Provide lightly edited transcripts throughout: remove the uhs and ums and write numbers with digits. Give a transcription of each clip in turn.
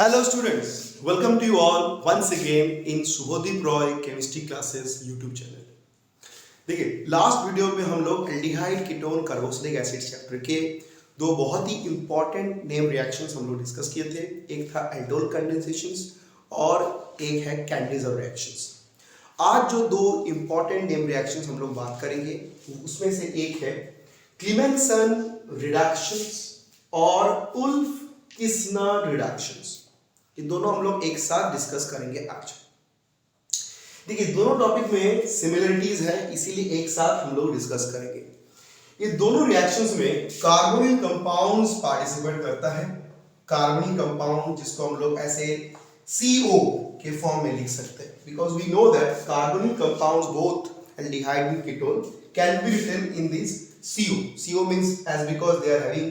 Hello students, welcome to you all once again in Subhodip Roy Chemistry Classes YouTube channel. देखिए last video में हम लोग aldehyde ketone carboxylic acid chapter के दो बहुत ही important name reactions हम लोग डिस्कस किए थे। एक था एल्डोल कंडेंसेशंस और एक है कैंडिज़र रिएक्शंस। आज जो दो इंपॉर्टेंट नेम रिएक्शंस हम लोग बात करेंगे उसमें से एक है क्लीमेंसन रिडक्शंस और उल्फ-किस्नर रिडक्शंस। ये दोनों हम लोग एक साथ डिस्कस करेंगे आज। देखिए दोनों टॉपिक में सिमिलरिटीज है, इसीलिए एक साथ हम लोग डिस्कस करेंगे। ये दोनों रिएक्शंस में कार्बोनिल कंपाउंड्स पार्टिसिपेट करता है। कार्बोनिल कंपाउंड जिसको हम लोग ऐसे CO के फॉर्म में लिख सकते हैं, because we know that carbonyl compounds both aldehyde and ketone can be written in this CO. CO means as because they are having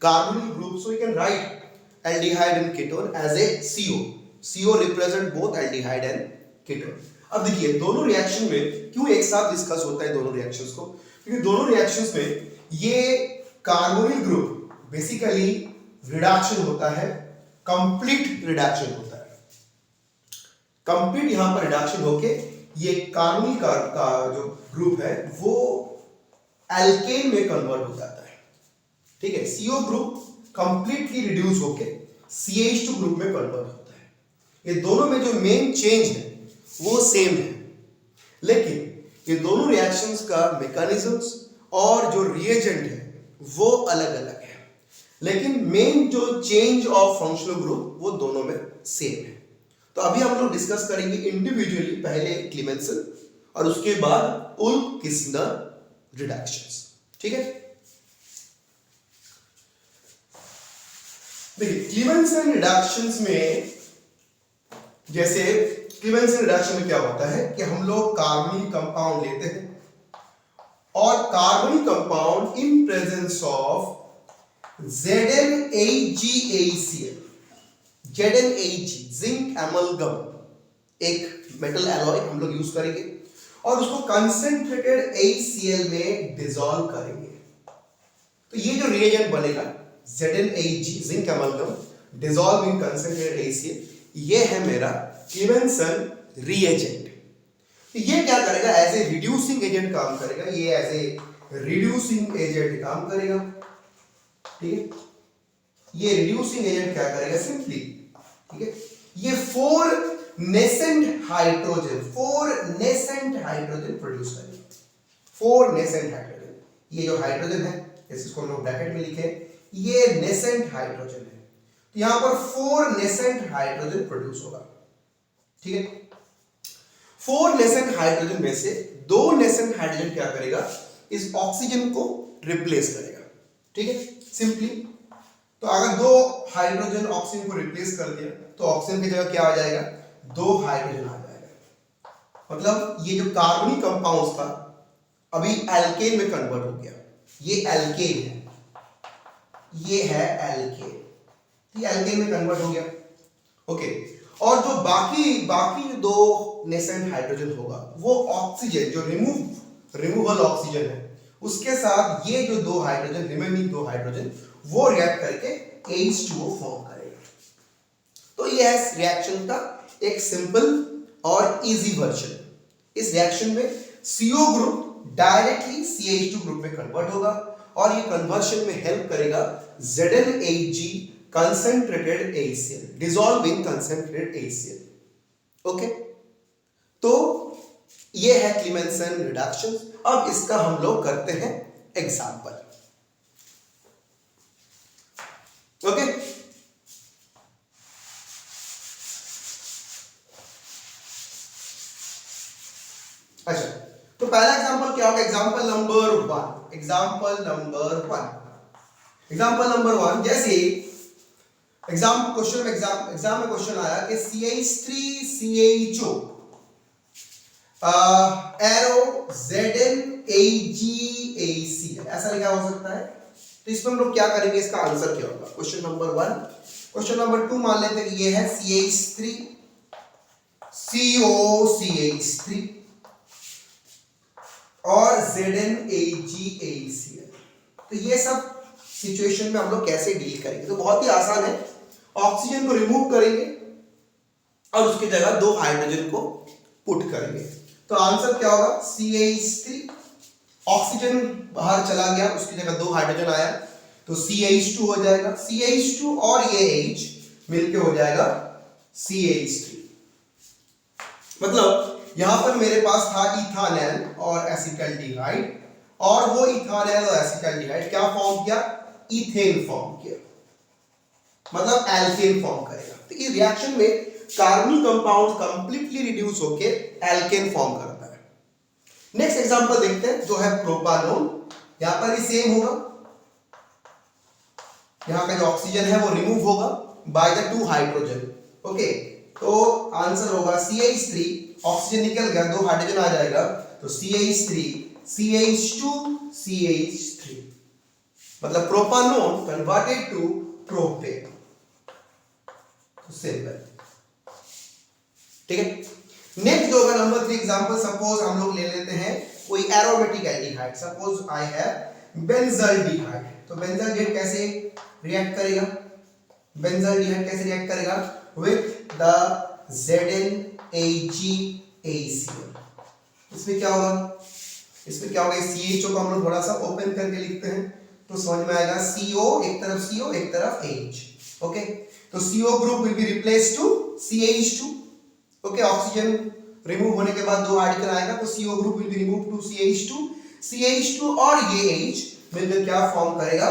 carbonyl group, so we can write aldehyde and ketone as a CO. CO represent both aldehyde and ketone. अब देखिए दोनों reaction में क्यों एक साथ discuss होता है दोनों रिएक्शंस को, क्योंकि दोनों रिएक्शंस में ये कार्बोनिल ग्रुप बेसिकली रिडक्शन होता है, कंप्लीट रिडक्शन होता है। कंप्लीट यहां पर रिडक्शन होके ये कार्बोनिल का जो ग्रुप है वो एल्केन में कन्वर्ट हो जाता है। ठीक है, CO ग्रुप कंप्लीटली रिड्यूस होके CH2 ग्रुप में कन्वर्ट होता है। ये दोनों में जो मेन चेंज है वो सेम है, लेकिन ये दोनों रिएक्शंस का मैकेनिज्म्स और जो रिएजेंट है वो अलग अलग है, लेकिन मेन जो चेंज ऑफ फंक्शनल ग्रुप वो दोनों में सेम है। तो अभी हम लोग डिस्कस करेंगे इंडिविजुअली, पहले क्लीमेंसन और उसके बाद उल्फ-किस्नर रिडक्शंस। ठीक है, देखिए क्लीमेंसन रिडक्शंस में, जैसे क्लीमेंसन रिडक्शन में क्या होता है कि हम लोग कार्बोनिल कंपाउंड लेते हैं और carbonyl compound in presence of ZnHgAcl, ZnHg zinc amalgam, एक मेटल एलॉय हम लोग यूज करेंगे और उसको कंसंट्रेटेड HCl में डिसॉल्व करेंगे। तो ये जो रिएजेंट बनेगा ZnHg zinc amalgam dissolve in concentrated HCl, ये है मेरा क्लीमेंसन रिएजेंट। तो ये क्या करेगा, एज ए रिड्यूसिंग एजेंट काम करेगा, ये एज ए रिड्यूसिंग एजेंट काम करेगा। ठीक है, ये रिड्यूसिंग एजेंट क्या करेगा सिंपली, ठीक है, ये 4 नेसेंट हाइड्रोजन प्रोड्यूस करेगा। 4 नेसेंट हाइड्रोजन, ये जो हाइड्रोजन है इसको हम लोग ब्रैकेट में लिखे, ये नेसेंट हाइड्रोजन है। तो यहां पर 4 नेसेंट हाइड्रोजन प्रोड्यूस होगा। ठीक है, 4 नेसेंट हाइड्रोजन में से 2 नेसेंट हाइड्रोजन क्या करेगा, इस ऑक्सीजन को रिप्लेस करेगा। ठीक है, सिंपली तो अगर 2 हाइड्रोजन ऑक्सीजन को रिप्लेस कर दिया तो ऑक्सीजन की जगह क्या आ जाएगा, 2 हाइड्रोजन आ जाएगा। मतलब ये जो कार्बोनिक कंपाउंड था अभी एल्केन में कन्वर्ट हो गया। ये एल्केन है, ये है एल्केन, ये एल्केन में कन्वर्ट हो गया। ओके, और जो बाकी जो 2 नेसेंट हाइड्रोजन होगा वो ऑक्सीजन जो रिमूवल ऑक्सीजन है उसके साथ ये जो 2 हाइड्रोजन, रिमेनिंग 2 हाइड्रोजन वो रिएक्ट करके H2O फॉर्म करेगा। तो ये है रिएक्शन का एक सिंपल और इजी वर्जन। इस रिएक्शन में CO group directly CH2 group में कन्वर्ट होगा और ये कन्वर्शन में हेल्प करेगा ZnHg concentrated HCl, dissolve in concentrated HCl. Okay, तो ये है क्लीमेंसन रिडक्शन। अब इसका हम लोग करते हैं एग्जांपल। ओके, अच्छा तो पहला एग्जांपल क्या होगा, एग्जांपल नंबर 1, जैसे एग्जाम में क्वेश्चन आया कि CH3CHO एरो ZnHgAcl ऐसा लिखा हो सकता है। तो इसमें हम लोग क्या करेंगे, इसका आंसर क्या होगा, क्वेश्चन नंबर 1। क्वेश्चन नंबर 2 मान लेते हैं कि ये है CH3COCH3 और ZnHgAcl। तो ये सब सिचुएशन में हम लोग कैसे डील करेंगे, तो बहुत ही आसान है। ऑक्सीजन को रिमूव करेंगे और उसकी जगह 2 हाइड्रोजन को पुट करेंगे। तो आंसर क्या होगा? CH3, ऑक्सीजन बाहर चला गया, उसकी जगह 2 हाइड्रोजन आया तो CH2 हो जाएगा। CH2 और ये H मिलके हो जाएगा CH3। मतलब यहां पर मेरे पास था इथानल और एसिटल्डिहाइड, और वो इथानल और एसिटल्डिहाइड क्या फॉर्म किया? इथेन फॉर्म किया, मतलब एल्केन फॉर्म करेगा। तो इस रिएक्शन में कार्बनिक कंपाउंड कंप्लीटली रिड्यूस होके एल्केन फॉर्म करता है। नेक्स्ट एग्जांपल देखते हैं जो है प्रोपानोन। यहां पर भी सेम होगा, यहां का जो ऑक्सीजन है वो रिमूव होगा बाय द 2 हाइड्रोजन। ओके, तो आंसर होगा CH3, ऑक्सीजन निकल गया, 2 हाइड्रोजन आ जाएगा तो CH3 CH2 CH3, मतलब प्रोपानोन कन्वर्टेड टू प्रोपेन। तो सिंपल, ठीक है। नेक्स्ट जो होगा नंबर 3 एग्जांपल, सपोज हम लोग ले लेते हैं कोई aromatic aldehyde. Suppose I have benzaldehyde. तो बेंजल्डिहाइड कैसे रिएक्ट करेगा? बेंजल्डिहाइड कैसे रिएक्ट करेगा? With the ZnHgACl। इसमें क्या होगा? इसमें क्या होगा? CHO को हम लोग थोड़ा सा ओपन करके लिखते हैं तो समझ में आएगा। CO एक तरफ, CO एक तरफ H। ओके, तो CO group will be replace to CH2। Okay, oxygen remove होने के बाद 2 हाइड्रोजन आएगा तो CO group will be remove to CH2। CH2 और ये H मिलकर क्या फॉर्म करेगा?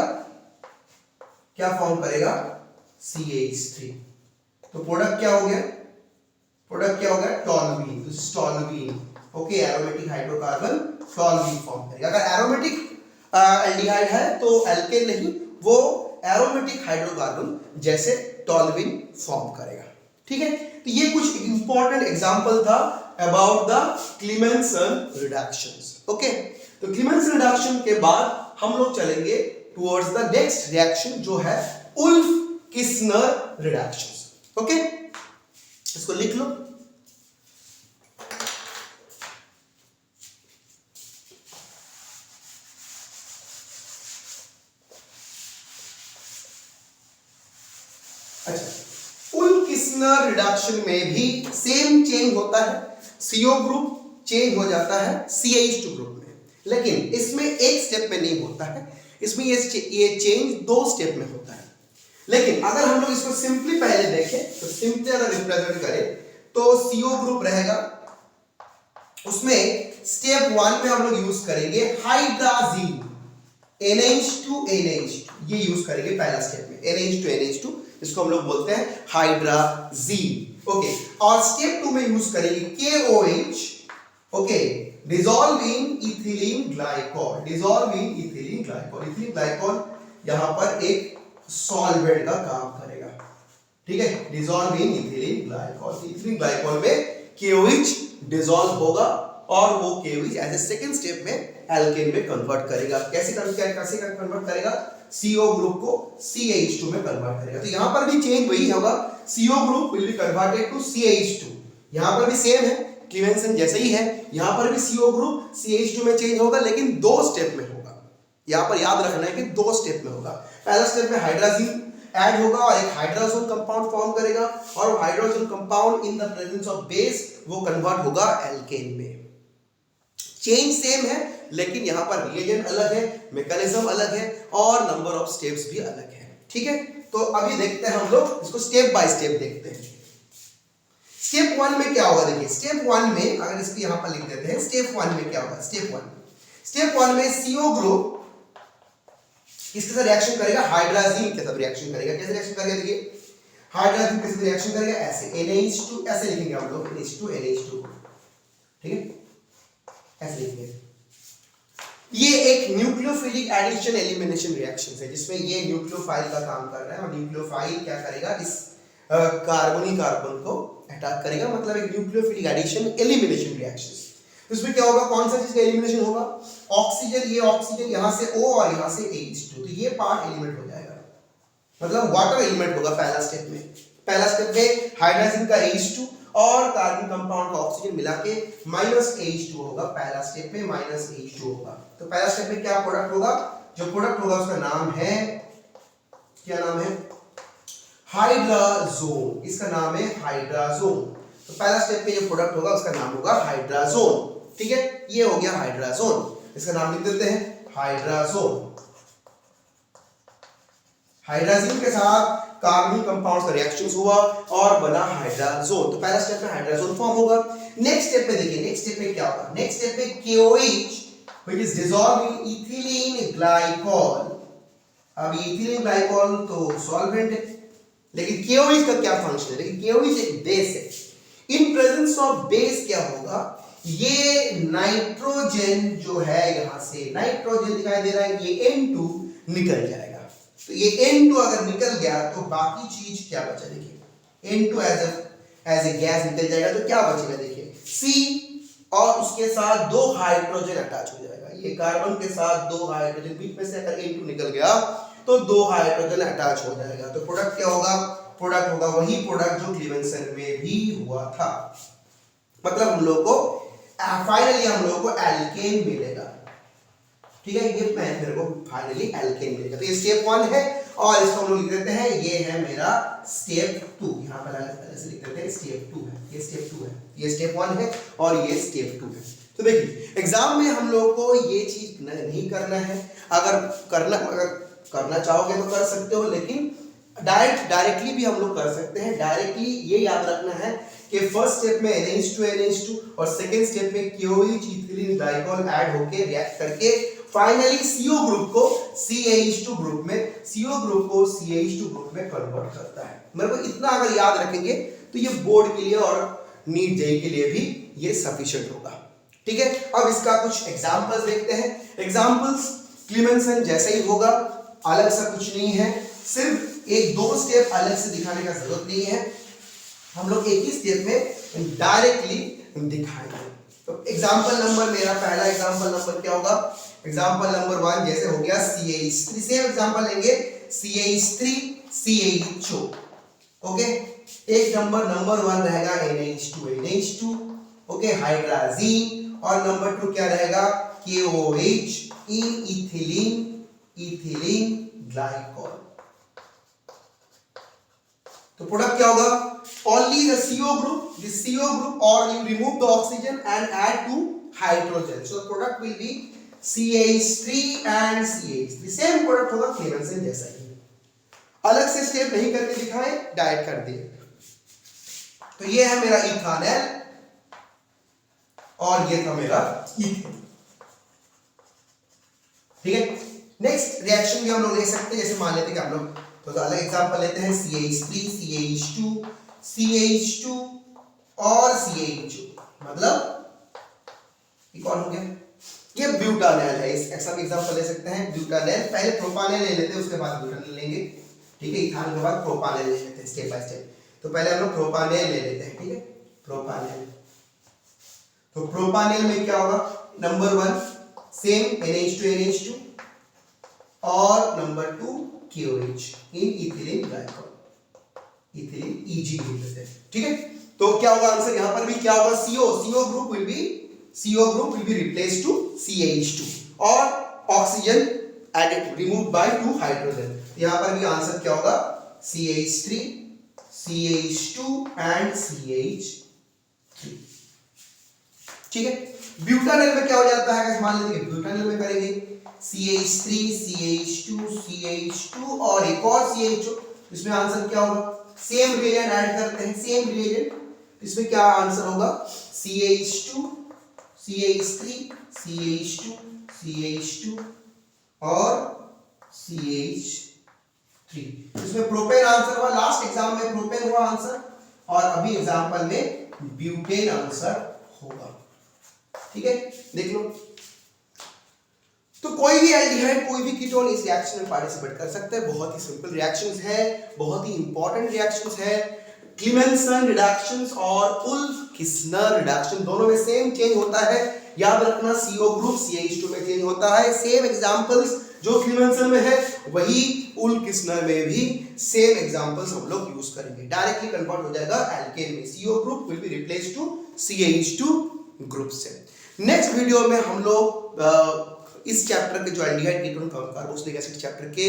क्या फॉर्म करेगा? CH3। तो प्रोडक्ट क्या हो गया? प्रोडक्ट क्या हो गया? Toluene. This is toluene. Okay, aromatic hydrocarbon toluene form करेगा। अगर एरोमेटिक एल्डिहाइड है तो एल्केन नहीं, वो एरोमेटिक हाइड्रोकार्बन जैसे टॉल्यूइन फॉर्म करेगा। ठीक है, तो ये कुछ इंपॉर्टेंट एग्जांपल था अबाउट द क्लीमेंसन रिडक्शंस। ओके, तो क्लीमेंसन रिडक्शन के बाद हम लोग चलेंगे टुवर्ड्स द नेक्स्ट रिएक्शन जो है उल्फ-किस्नर रिडक्शंस। ओके, इसको लिख लो। अच्छा, उल्फ-किस्नर रिडक्शन में भी सेम चेंज होता है। CO ग्रुप चेंज हो जाता है CH2 ग्रुप में, लेकिन इसमें एक स्टेप में नहीं होता है, इसमें ये चेंज 2 स्टेप में होता है। लेकिन अगर हम लोग इसको सिंपली पहले देखें तो सिंपली अगर रिप्रेजेंट करें तो CO ग्रुप रहेगा, उसमें स्टेप 1 में हम लोग यूज करेंगे हाइड्राजीन, NH2 NH2 ये यूज करेंगे पहला स्टेप में, NH2 NH2, इसको हम लोग बोलते हैं हाइड्राजीन। ओके, और स्टेप 2 में यूज करेंगे KOH, okay, dissolve in ethylene glycol, dissolve in ethylene glycol. Ethylene glycol यहां पर एक सॉल्वेंट का काम करेगा। ठीक है, dissolve in ethylene glycol. Ethylene glycol में KOH डिसॉल्व होगा और वो KOH as a second step में एल्केन में कन्वर्ट करेगा। कैसे कन्वर्ट करेगा? CO ग्रुप को CH2 में कन्वर्ट करेगा। तो यहां पर भी चेंज वही होगा, CO group will be converted to CH2। यहां पर भी सेम है, क्लीमेंसन जैसे ही है, यहां पर भी CO ग्रुप CH2 में चेंज होगा, लेकिन 2 स्टेप में होगा। यहां पर याद रखना है कि 2 स्टेप में होगा। पहला स्टेप में हाइड्राजीन ऐड होगा और एक हाइड्रोजन कंपाउंड फॉर्म करेगा, और hydrogen compound in the presence of base वो कन्वर्ट होगा एल्केन में। चेंज सेम है, लेकिन यहां पर रिएजेंट अलग है, मैकेनिज्म अलग है और नंबर ऑफ स्टेप्स भी अलग है। ठीक है, तो अभी देखते हैं हम लोग इसको स्टेप बाय स्टेप देखते हैं। स्टेप 1 में क्या होगा? देखिए, स्टेप 1 में अगर इसको यहां पर लिख देते हैं, स्टेप 1 में क्या होगा? स्टेप 1 में CO ग्रुप किसके साथ रिएक्शन करेगा? हाइड्राजीन के साथ रिएक्शन करेगा। कैसे रिएक्शन करेगा? देखिए, हाइड्राजीन के साथ रिएक्शन करेगा ऐसे, NH2 ऐसे लिखेंगे हम लोग, NH2 NH2। ठीक है, ऐसे लिखेंगे। ये एक न्यूक्लियोफिलिक एडिशन एलिमिनेशन रिएक्शन है, जिसमें ये न्यूक्लियोफाइल का काम कर रहा है, और न्यूक्लियोफाइल क्या करेगा? इस कार्बनी कार्बन को अटैक करेगा, मतलब एक न्यूक्लियोफिलिक एडिशन एलिमिनेशन रिएक्शन। इसमें क्या होगा? कौन सा चीज का एलिमिनेशन होगा? ऑक्सीजन, ये ऑक्सीजन यहां से O और यहां से H2, तो ये पार्ट एलिमिनेट हो जाएगा, मतलब वाटर एलिमेंट होगा पहला स्टेप में। पहला स्टेप में हाइड्रोजन का H2 और कार्बन कंपाउंड का ऑक्सीजन मिला के -H2 होगा। पहला स्टेप में -H2 होगा। तो पहला स्टेप में क्या प्रोडक्ट होगा? जो प्रोडक्ट होगा उसका नाम है, क्या नाम है? हाइड्राजोन, इसका नाम है हाइड्राजोन। तो पहला स्टेप में जो प्रोडक्ट होगा उसका नाम होगा हाइड्राजोन। ठीक है, ये हो गया हाइड्राजोन, इसका नाम लिख देते हैं हाइड्राजोन। हाइड्रोजन के साथ कार्बन कंपाउंड्स का रिएक्शन हुआ और बना हाइड्राजोन। तो पहला स्टेप में हाइड्राजोन फॉर्म होगा। नेक्स्ट स्टेप पे देखिए, नेक्स्ट स्टेप पे क्या होगा? नेक्स्ट स्टेप पे KOH which is dissolved in ethylene glycol। अब इथिलीन ग्लाइकॉल तो सॉल्वेंट है, लेकिन KOH का क्या फंक्शन है? लेकिन KOH एक बेस है। इन प्रेजेंस ऑफ बेस क्या होगा? ये नाइट्रोजन जो है, यहां से नाइट्रोजन दिखाई दे रहा है, ये N2 निकल जाएगा। तो ये N2 अगर निकल गया तो बाकी चीज क्या बचा? देखिए N2 एज ए गैस निकल जाएगा तो क्या बचेगा? देखिए C और उसके साथ दो हाइड्रोजन अटैच हो जाएगा। ये कार्बन के साथ दो हाइड्रोजन, बीच में से अगर N2 निकल गया तो दो हाइड्रोजन अटैच हो जाएगा। तो प्रोडक्ट क्या होगा? प्रोडक्ट होगा वही प्रोडक्ट जो क्लीवेंसन में भी हुआ था। मतलब हम लोग को फाइनली हम लोग को एल्केन मिलेगा। ठीक है, ये मेरे को फाइनली एल्केन मिलेगा। तो ये स्टेप 1 है और इसको हम लोग लिख देते हैं, ये है मेरा स्टेप 2। यहाँ पर ऐसे लिख देते हैं स्टेप 2 है, ये स्टेप 2 है, ये स्टेप 1 है और ये स्टेप 2 है। तो देखिए एग्जाम में हम लोग को ये चीज नहीं करना है। अगर करना चाहोगे तो कर सकते हो, लेकिन डायरेक्टली भी हम लोग कर सकते हैं। डायरेक्टली ये याद रखना है कि फर्स्ट स्टेप में NH2 और सेकंड स्टेप में KOH इथिलीन ग्लाइकॉल ऐड होके रिएक्ट करके फाइनली CO ग्रुप को CH2 ग्रुप में कन्वर्ट करता है। मेरे को इतना अगर याद रखेंगे तो ये बोर्ड के लिए और नीट जेईई के लिए भी ये सफिशिएंट होगा। ठीक है, अब इसका कुछ एग्जांपल्स देखते हैं। एग्जांपल्स क्लीमेंसन जैसा ही होगा, अलग सा कुछ नहीं है, सिर्फ एक दो स्टेप अलग से दिखाने का जरूरत नहीं है, हम लोग एक ही स्टेप में डायरेक्टली दिखाएंगे। तो एग्जांपल नंबर, मेरा पहला एग्जांपल नंबर क्या होगा? एग्जांपल नंबर 1 जैसे हो गया CH3, सेम एग्जांपल लेंगे CH3 CHO। ओके, एक नंबर 1 रहेगा NH2 ओके, हाइड्राजीन, और नंबर 2 क्या रहेगा? KOH इन इथिलीन ग्लाइकॉल। तो प्रोडक्ट क्या होगा? Only the CO group or you remove the oxygen and add 2 hydrogen. So the product will be CH3 and CH3। Same product होगा क्लीवेंसन जैसा ही, अलग से स्टेप नहीं करके दिखाए, डायरेक्ट कर दिए। तो ये है मेरा इथानल और ये था मेरा ईथेन। ठीक है, नेक्स्ट रिएक्शन भी हम लोग ले सकते हैं। जैसे मान लेते हैं कि हम लोग तो अलग एग्जांपल लेते हैं, CH3 CH2 और CHO। मतलब ये कौन हो गया? ये ब्यूटानॉल है। इस ऐसा एग्जांपल ले सकते हैं ब्यूटानॉल। पहले प्रोपानॉल ले लेते हैं, उसके बाद ब्यूटानॉल लेंगे। ठीक है, इथानॉल के बाद प्रोपानॉल ले लेते हैं स्टेप बाय स्टेप। तो पहले हम लोग प्रोपानॉल ले लेते हैं। ठीक है, प्रोपानॉल। तो प्रोपानॉल में क्या होगा? नंबर 1 सेम NH2 और नंबर 2 KOH इन इथिलीन ग्लाइकॉल, इथिलीन EG लिख देते हैं। ठीक है, तो क्या होगा आंसर? यहां पर भी क्या होगा? CO group will be replaced to CH2 और oxygen added removed by 2 hydrogen. यहां पर भी आंसर क्या होगा? CH3 CH2 and CH3। ठीक है, ब्यूटानॉल में क्या हो जाता है? मान लेते हैं ब्यूटानॉल में करेंगे CH3 CH2 और एक और CHO। इसमें आंसर क्या होगा? सेम रिएजेंट ऐड करते हैं, सेम रिएजेंट। इसमें क्या आंसर होगा? CH2 CH2 और CH3। इसमें प्रोपेन आंसर हुआ, लास्ट एग्जाम में प्रोपेन हुआ आंसर, और अभी एग्जांपल में ब्यूटेन आंसर होगा। ठीक है, देख लो। तो कोई भी एल्डिहाइड, कोई भी कीटोन इस रिएक्शन में पार्टिसिपेट कर सकता है। बहुत ही सिंपल रिएक्शंस है, बहुत ही इंपॉर्टेंट रिएक्शंस है। क्लीमेंसन रिडक्शंस और उल्फ-किस्नर रिडक्शन दोनों में सेम चेंज होता है। याद रखना, CO ग्रुप CH2 में चेंज होता है। सेम एग्जांपल्स जो क्लीमेंसन में है वही उल्फ-किस्नर में भी सेम एग्जांपल्स हम लोग यूज करेंगे। डायरेक्टली कन्वर्ट हो जाएगा एल्केन में। CO group will be replaced to CH2 group से। नेक्स्ट वीडियो में हम लोग इस चैप्टर के जो aldehyde ketone carboxylic acid chapter के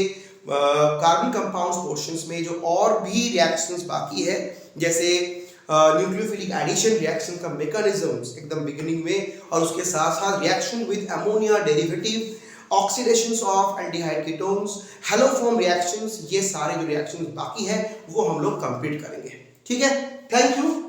कार्बन कंपाउंड्स पोर्शंस में जो और भी रिएक्शंस बाकी है, जैसे न्यूक्लियोफिलिक एडिशन रिएक्शन का मैकेनिज्म्स एकदम बिगिनिंग में, और उसके साथ साथ reaction with ammonia derivative, oxidations of aldehyde ketones, haloform reactions, ये सारे जो रिएक्शंस बाकी है वो हम लोग कंप्लीट करेंगे। ठीक है, थैंक यू।